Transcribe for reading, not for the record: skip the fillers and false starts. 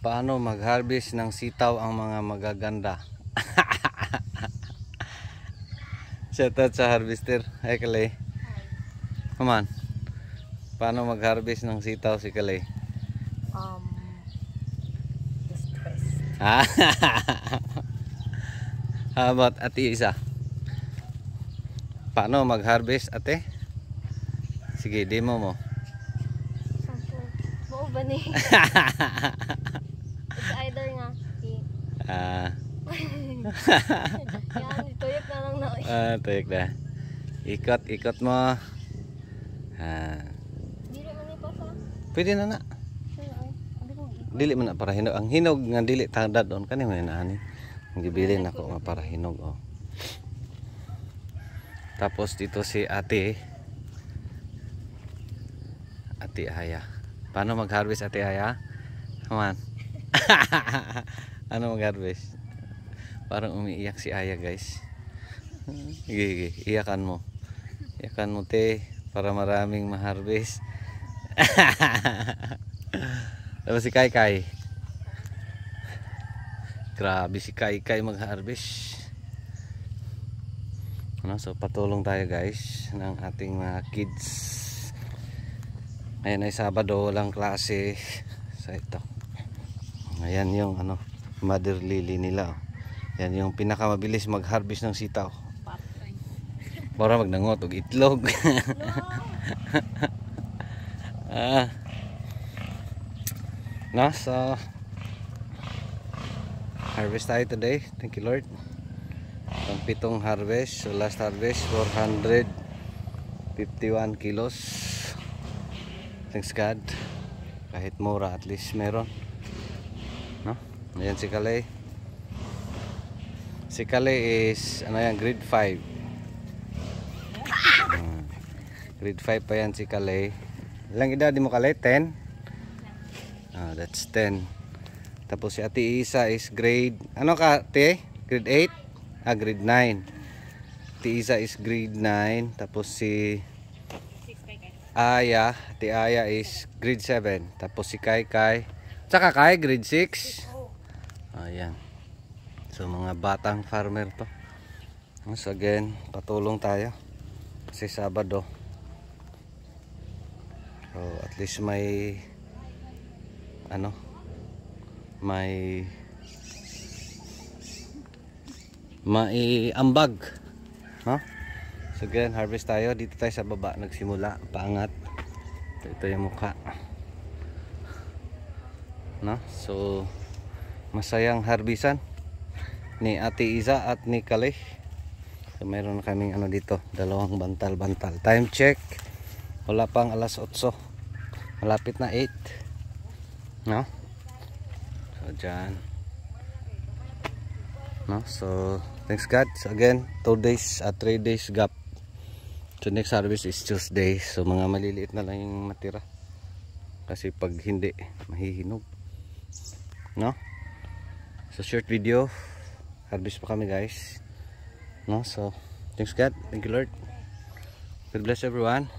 Paano mag-harvest ng sitaw ang mga magaganda? Shoutout sa harvester. Hey Kalay. Come on. Paano mag-harvest ng sitaw si Kalay? Stress. How about Ate Isa? Paano mag-harvest, ate? Sige, demo mo. Sampo. Buo ba ni? It's either nga. Yan, tuyok na lang na. Tuyok na. Ikot mo. Dili man ni pa sa. Pwede na na. Dili man na para hinog. Ang hinog nga dili tandad doon kani man na ani. Gibili na ko nga para hinog oh. Tapos dito si Ate Aya. Paano mag-harvest Ate Aya? Come on. Ano mag-harvest? Parang umiiyak si Aya guys. Sige, iyakan mo. Iyakan mo te para maraming ma-harvest. Tapos si Kai. Grabe si Kai mag-harvest. So patulong tayo guys ng ating mga kids. Ayan ay Sabado walang klase sa ito. Ayan yung mother lily nila. Yan yung pinakamabilis mag-harvest ng sitaw. Para magnangot og itlog. So harvest tayo today. Thank you Lord. Ang 7 harvest. So last harvest 451 kilos. Thanks God. Kahit mura at least meron. No? Ayan si Kalay. Si Kalay is grade 5. Grade 5 pa yan si Kalay. Ilang edad mo Kalay? 10? That's 10. Tapos si Ate Isa is grade Te? Grade 8? Grade 9. Ate Isa is grade 9. Tapos si Ate Aya is grade 7. Tapos si Kai tsaka Kai grade 6. Ayan. So mga batang farmer to. So again, patulong tayo kasi Sabado. So at least may ambag, no? So again, harvest tayo. Dito tayo sa baba nagsimula, paangat. Ito yung mukha, no? So masayang harbisan ni Ate Isa at ni Kalay. So mayroon kaming dito, dalawang bantal. Time check, wala pang alas 8, malapit na 8, no? So dyan, no? So thanks God. So again, 2 days at 3 days gap. So next harvest is Tuesday. So mga maliliit na lang yung matira kasi pag hindi mahihinog, no? So short video, harvest pa kami guys, no? So thanks God, thank you Lord, God bless everyone.